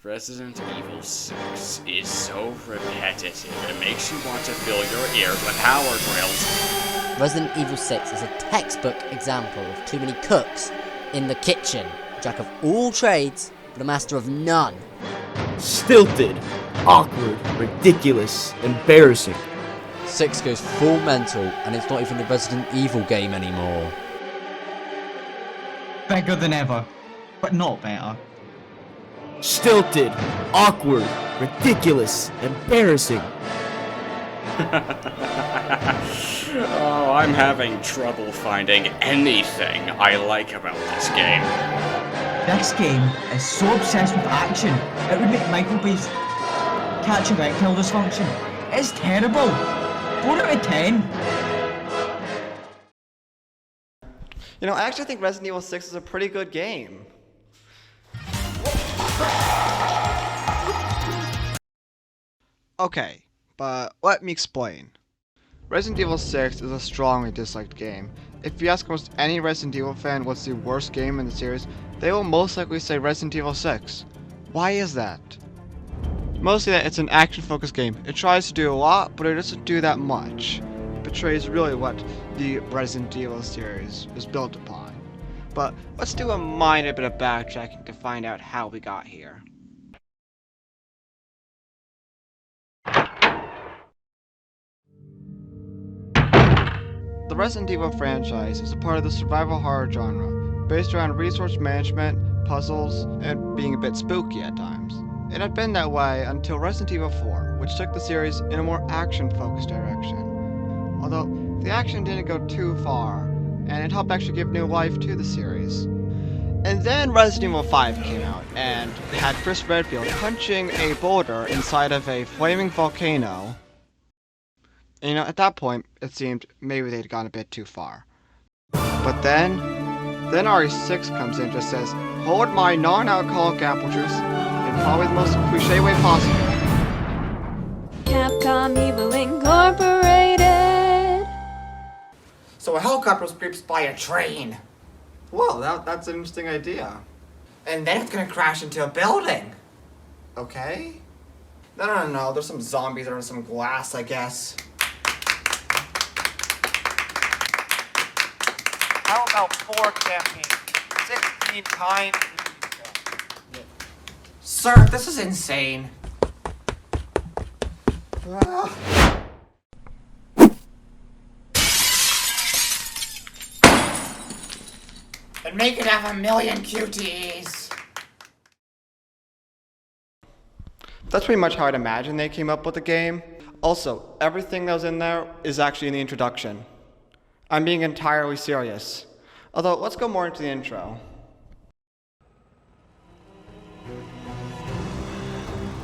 Resident Evil 6 is so repetitive, it makes you want to fill your ears with power drills. Resident Evil 6 is a textbook example of too many cooks in the kitchen. Jack of all trades, but a master of none. Stilted, awkward, ridiculous, embarrassing. 6 goes full mental, and it's not even a Resident Evil game anymore. Bigger than ever, but not better. Stilted, awkward, ridiculous, embarrassing. Oh, I'm having trouble finding anything I like about this game. This game is so obsessed with action, it would make Michael Bay's catch erectile dysfunction. It's terrible. 4 out of 10. You know, I actually think Resident Evil 6 is a pretty good game. Okay, but let me explain. Resident Evil 6 is a strongly disliked game. If you ask almost any Resident Evil fan what's the worst game in the series, they will most likely say Resident Evil 6. Why is that? Mostly that it's an action-focused game. It tries to do a lot, but it doesn't do that much. It betrays really what the Resident Evil series is built upon. But let's do a minor bit of backtracking to find out how we got here. The Resident Evil franchise is a part of the survival horror genre, based around resource management, puzzles, and being a bit spooky at times. It had been that way until Resident Evil 4, which took the series in a more action-focused direction. Although, the action didn't go too far, and it helped actually give new life to the series. And then Resident Evil 5 came out, and had Chris Redfield punching a boulder inside of a flaming volcano. And, you know, at that point, it seemed maybe they'd gone a bit too far. But then RE6 comes in and just says, "Hold my non-alcoholic apple juice," in probably the most cliche way possible. Capcom Evil Incorporated. So a helicopter was creeped by a train. Whoa, that's an interesting idea. And then it's gonna crash into a building. Okay. No. There's some zombies under some glass, I guess. How about 4 campaigns? 16 times. Sir, this is insane. And make it have 1,000,000 QTEs. That's pretty much how I'd imagine they came up with the game. Also, everything that was in there is actually in the introduction. I'm being entirely serious. Although, let's go more into the intro.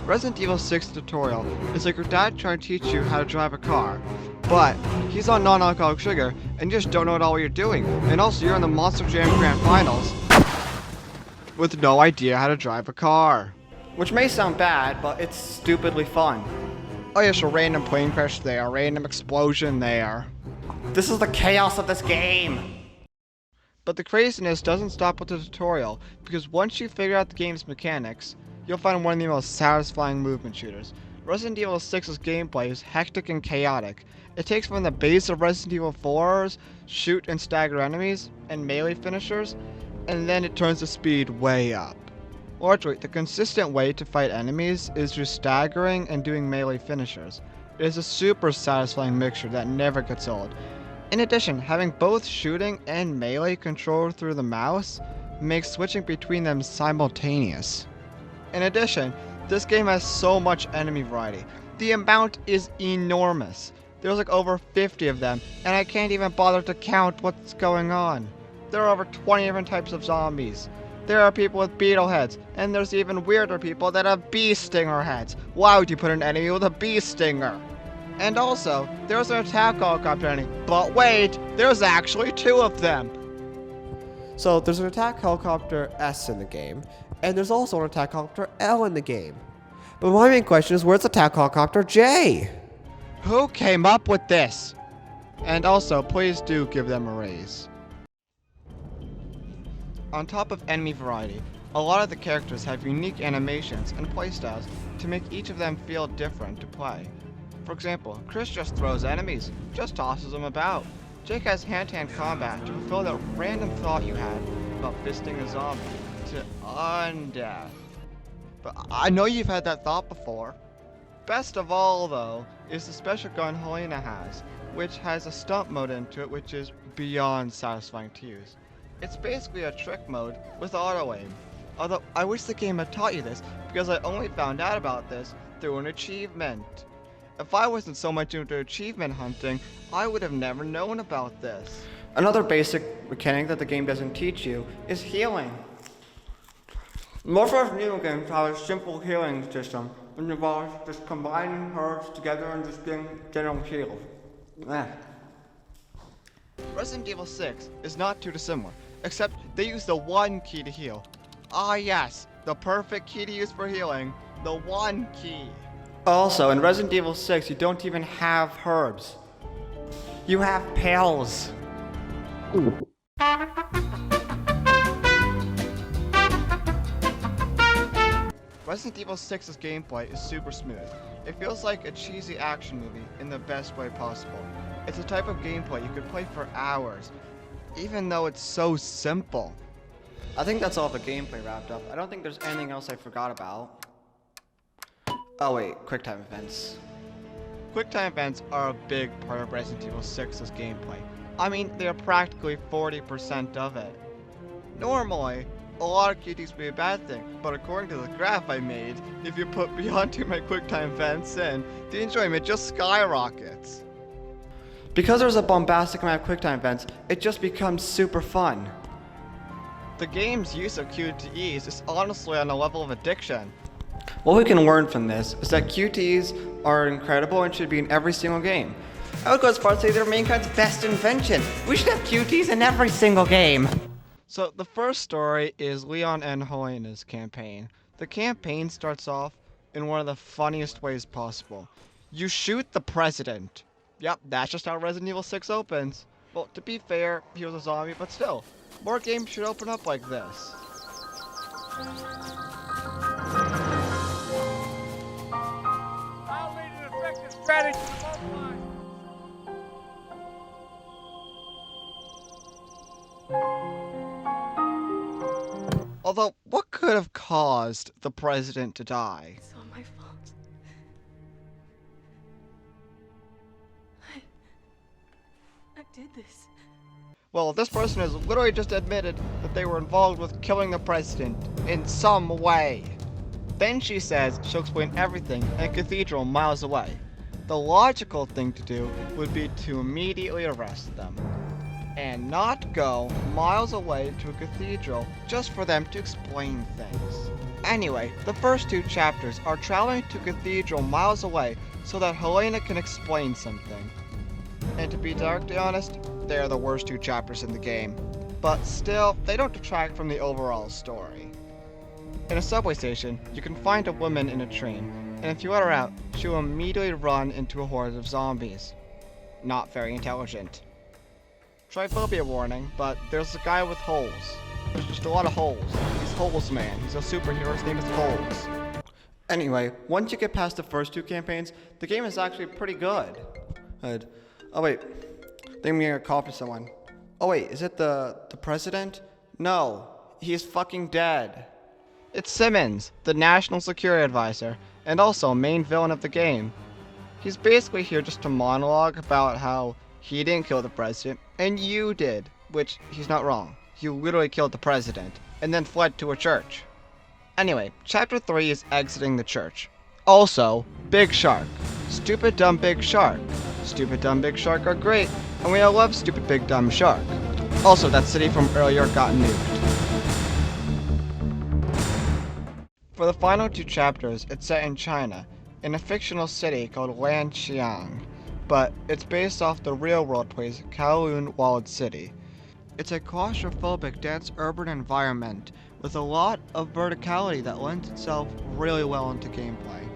Resident Evil 6 tutorial is like your dad trying to teach you how to drive a car, but he's on non-alcoholic sugar and you just don't know at all what you're doing. And also you're in the Monster Jam Grand Finals with no idea how to drive a car. Which may sound bad, but it's stupidly fun. Oh yes, a random plane crash there, a random explosion there. This is the chaos of this game! But the craziness doesn't stop with the tutorial, because once you figure out the game's mechanics, you'll find one of the most satisfying movement shooters. Resident Evil 6's gameplay is hectic and chaotic. It takes from the base of Resident Evil 4's shoot and stagger enemies and melee finishers, and then it turns the speed way up. Largely, the consistent way to fight enemies is through staggering and doing melee finishers. It is a super satisfying mixture that never gets old. In addition, having both shooting and melee controlled through the mouse makes switching between them simultaneous. In addition, this game has so much enemy variety. The amount is enormous. There's like over 50 of them, and I can't even bother to count what's going on. There are over 20 different types of zombies. There are people with beetle heads, and there's even weirder people that have bee stinger heads. Why would you put an enemy with a bee stinger? And also, there's an attack helicopter enemy. But wait, there's actually 2 of them. So there's an attack helicopter S in the game, and there's also an attack helicopter L in the game. But my main question is, where's attack helicopter J? Who came up with this? And also, please do give them a raise. On top of enemy variety, A lot of the characters have unique animations and playstyles to make each of them feel different to play. For example, Chris just throws enemies, just tosses them about. Jake has hand-to-hand combat to fulfill that random thought you had about fisting a zombie to undeath. But I know you've had that thought before. Best of all, though, is the special gun Helena has, which has a stump mode into it which is beyond satisfying to use. It's basically a trick mode with auto-aim. Although, I wish the game had taught you this, because I only found out about this through an achievement. If I wasn't so much into achievement hunting, I would have never known about this. Another basic mechanic that the game doesn't teach you is healing. Most Resident Evil games have a simple healing system, which involves just combining herbs together and just getting general healed. Resident Evil 6 is not too dissimilar, except they use the one key to heal. Ah yes, the perfect key to use for healing, the one key. Also, in Resident Evil 6, you don't even have herbs. You have pills. Resident Evil 6's gameplay is super smooth. It feels like a cheesy action movie in the best way possible. It's a type of gameplay you could play for hours, even though it's so simple. I think that's all the gameplay wrapped up. I don't think there's anything else I forgot about. Oh wait, QuickTime events. QuickTime events are a big part of Resident Evil 6's gameplay. I mean, they are practically 40% of it. Normally, a lot of QTs would be a bad thing, but according to the graph I made, if you put beyond 2 my QuickTime events in, the enjoyment just skyrockets. Because there's a bombastic amount of QuickTime events, it just becomes super fun. The game's use of QTEs is honestly on a level of addiction. What we can learn from this is that QTEs are incredible and should be in every single game. I would go as far as to say they're mankind's best invention. We should have QTEs in every single game. So the first story is Leon and Helena's campaign. The campaign starts off in one of the funniest ways possible. You shoot the president. Yep, that's just how Resident Evil 6 opens. Well, to be fair, he was a zombie, but still, more games should open up like this. I'll lead an effective strategy to multiply. Although, what could have caused the president to die? It's all my fault. I did this. Well, this person has literally just admitted that they were involved with killing the president in some way. Then she says she'll explain everything in a cathedral miles away. The logical thing to do would be to immediately arrest them, and not go miles away to a cathedral just for them to explain things. Anyway, the first 2 chapters are traveling to a cathedral miles away so that Helena can explain something. And to be directly honest, they are the worst 2 chapters in the game. But still, they don't detract from the overall story. In a subway station, you can find a woman in a train, and if you let her out, she will immediately run into a horde of zombies. Not very intelligent. Triphobia warning, but there's a guy with holes. There's just a lot of holes. He's Holes Man. He's a superhero. His name is Holes. Anyway, once you get past the first 2 campaigns, the game is actually pretty good. Oh wait, I think I'm getting a call from someone. Oh wait, is it the president? No, he's fucking dead. It's Simmons, the National Security Advisor, and also main villain of the game. He's basically here just to monologue about how he didn't kill the president, and you did, which he's not wrong. You literally killed the president, and then fled to a church. Anyway, chapter 3 is exiting the church. Also, Big Shark. Stupid Dumb Big Shark. Stupid Dumb Big Shark are great, and we all love Stupid Big Dumb Shark. Also, that city from earlier got nuked. For the final 2 chapters, it's set in China, in a fictional city called Lanxiang, but it's based off the real-world place Kowloon Walled City. It's a claustrophobic, dense urban environment with a lot of verticality that lends itself really well into gameplay.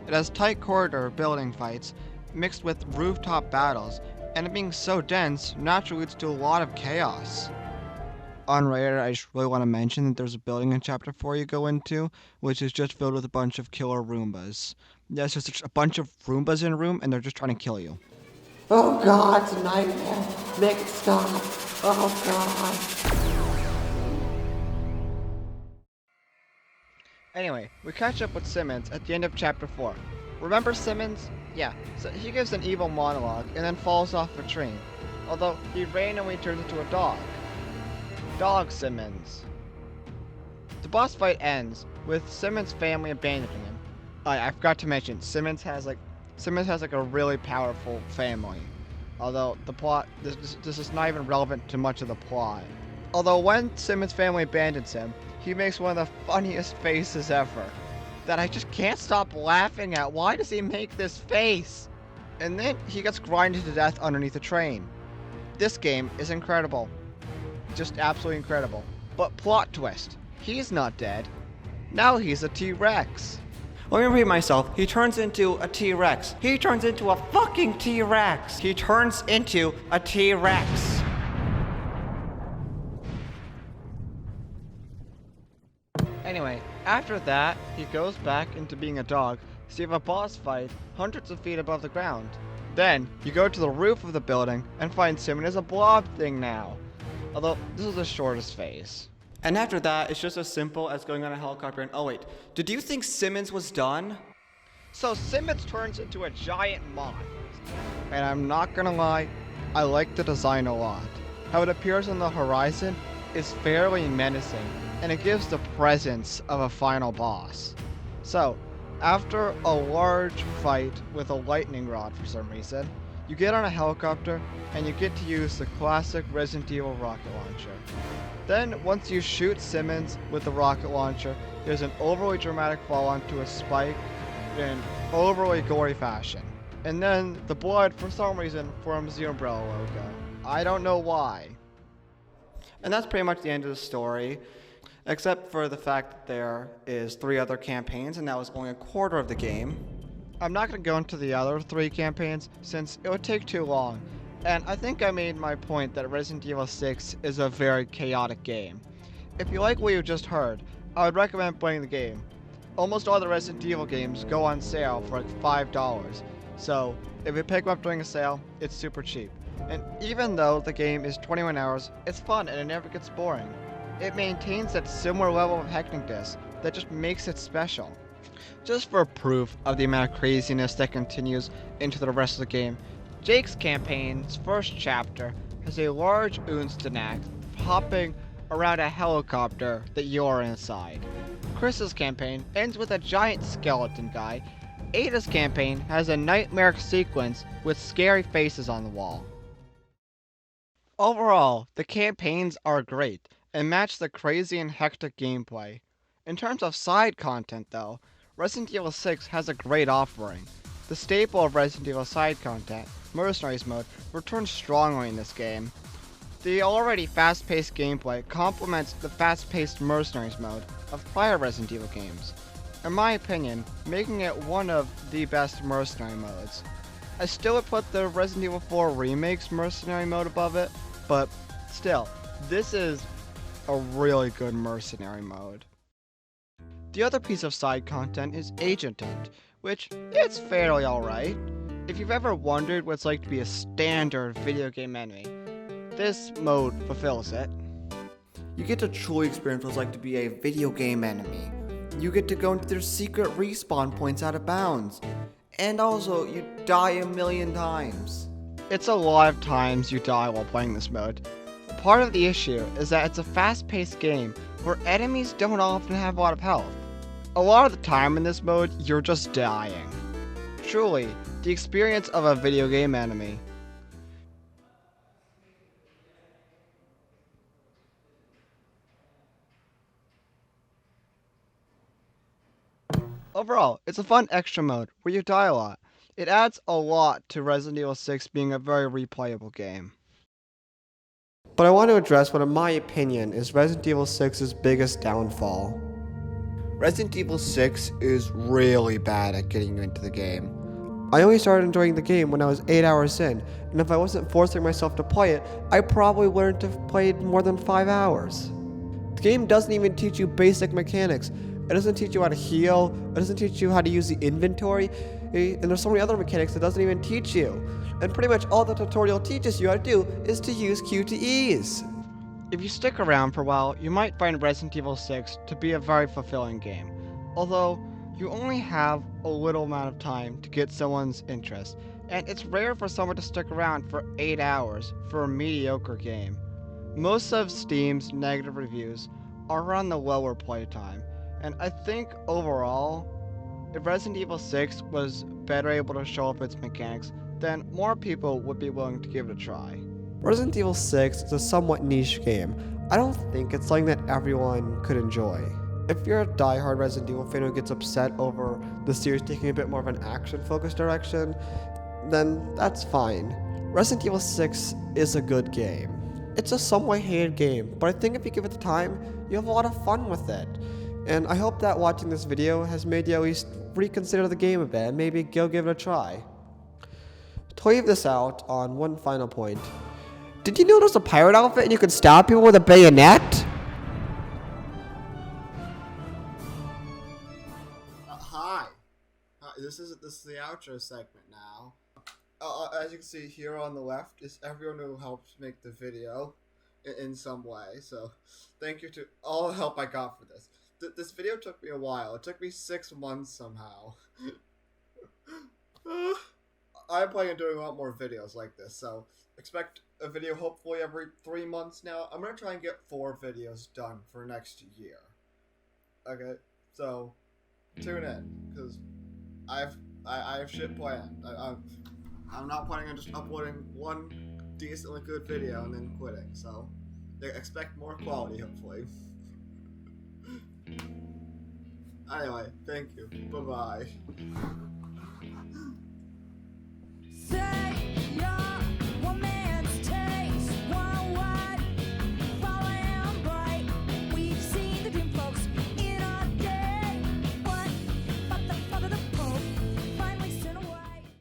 It has tight corridor building fights, mixed with rooftop battles, and it being so dense naturally leads to a lot of chaos. unrated, I just really want to mention that there's a building in Chapter 4 you go into, which is just filled with a bunch of killer Roombas. There's just a bunch of Roombas in a room, and they're just trying to kill you. Oh God, it's a nightmare. Make it stop. Oh God. Anyway, we catch up with Simmons at the end of Chapter 4. Remember Simmons? Yeah, so he gives an evil monologue and then falls off a train. Although, he randomly turns into a dog. Dog Simmons. The boss fight ends with Simmons' family abandoning him. I forgot to mention, Simmons has like a really powerful family. Although the plot, this is not even relevant to much of the plot. Although when Simmons' family abandons him, he makes one of the funniest faces ever. That I just can't stop laughing at. Why does he make this face? And then he gets grinded to death underneath a train. This game is incredible. Just absolutely incredible. But plot twist, he's not dead. Now he's a T-Rex. Let me repeat myself. He turns into a T-Rex. He turns into a fucking T-Rex. He turns into a T-Rex. Anyway, after that, he goes back into being a dog, so you have a boss fight hundreds of feet above the ground. Then, you go to the roof of the building and find Simmons as a blob thing now. Although, this is the shortest phase. And after that, it's just as simple as going on a helicopter and, oh wait, did you think Simmons was done? So Simmons turns into a giant moth. And I'm not gonna lie, I like the design a lot. How it appears on the horizon is fairly menacing, and it gives the presence of a final boss. So, after a large fight with a lightning rod for some reason, you get on a helicopter and you get to use the classic Resident Evil rocket launcher. Then, once you shoot Simmons with the rocket launcher, there's an overly dramatic fall onto a spike in overly gory fashion. And then the blood, for some reason, forms the umbrella logo. I don't know why. And that's pretty much the end of the story, except for the fact that there is 3 other campaigns, and that was only a quarter of the game. I'm not going to go into the other 3 campaigns, since it would take too long. And I think I made my point that Resident Evil 6 is a very chaotic game. If you like what you just heard, I would recommend playing the game. Almost all the Resident Evil games go on sale for like $5, so if you pick them up during a sale, it's super cheap. And even though the game is 21 hours, it's fun and it never gets boring. It maintains that similar level of hecticness that just makes it special. Just for proof of the amount of craziness that continues into the rest of the game, Jake's campaign's first chapter has a large Unstanak hopping around a helicopter that you're inside. Chris's campaign ends with a giant skeleton guy. Ada's campaign has a nightmare sequence with scary faces on the wall. Overall, the campaigns are great and match the crazy and hectic gameplay. In terms of side content though, Resident Evil 6 has a great offering. The staple of Resident Evil side content, Mercenaries mode, returns strongly in this game. The already fast-paced gameplay complements the fast-paced Mercenaries mode of prior Resident Evil games, in my opinion, making it one of the best mercenary modes. I still would put the Resident Evil 4 Remake's mercenary mode above it, but still, this is a really good mercenary mode. The other piece of side content is Agent Hunt, which it's fairly alright. If you've ever wondered what it's like to be a standard video game enemy, this mode fulfills it. You get to truly experience what it's like to be a video game enemy. You get to go into their secret respawn points out of bounds. And also, you die a million times. It's a lot of times you die while playing this mode. Part of the issue is that it's a fast-paced game where enemies don't often have a lot of health. A lot of the time in this mode, you're just dying. Truly, the experience of a video game enemy. Overall, it's a fun extra mode where you die a lot. It adds a lot to Resident Evil 6 being a very replayable game. But I want to address what in my opinion is Resident Evil 6's biggest downfall. Resident Evil 6 is really bad at getting you into the game. I only started enjoying the game when I was 8 hours in, and if I wasn't forcing myself to play it, I probably wouldn't have played more than 5 hours. The game doesn't even teach you basic mechanics. It doesn't teach you how to heal, it doesn't teach you how to use the inventory, and there's so many other mechanics it doesn't even teach you. And pretty much all the tutorial teaches you how to do is to use QTEs. If you stick around for a while, you might find Resident Evil 6 to be a very fulfilling game. Although, you only have a little amount of time to get someone's interest, and it's rare for someone to stick around for 8 hours for a mediocre game. Most of Steam's negative reviews are on the lower playtime, and I think overall, if Resident Evil 6 was better able to show off its mechanics, then more people would be willing to give it a try. Resident Evil 6 is a somewhat niche game. I don't think it's something that everyone could enjoy. If you're a die-hard Resident Evil fan who gets upset over the series taking a bit more of an action-focused direction, then that's fine. Resident Evil 6 is a good game. It's a somewhat hated game, but I think if you give it the time, you'll have a lot of fun with it. And I hope that watching this video has made you at least reconsider the game a bit and maybe go give it a try. To leave this out on one final point, did you know there's a pirate outfit and you can stab people with a bayonet? Hi. This is the outro segment now. As you can see here on the left is everyone who helped make the video in some way. So thank you to all the help I got for this. This video took me a while. It took me 6 months somehow. I'm planning on doing a lot more videos like this, so expect a video hopefully every 3 months now. I'm going to try and get 4 videos done for next year. Okay, so tune in, because I have shit planned. I'm not planning on just uploading one decently good video and then quitting, so expect more quality hopefully. Anyway, thank you. Bye-bye.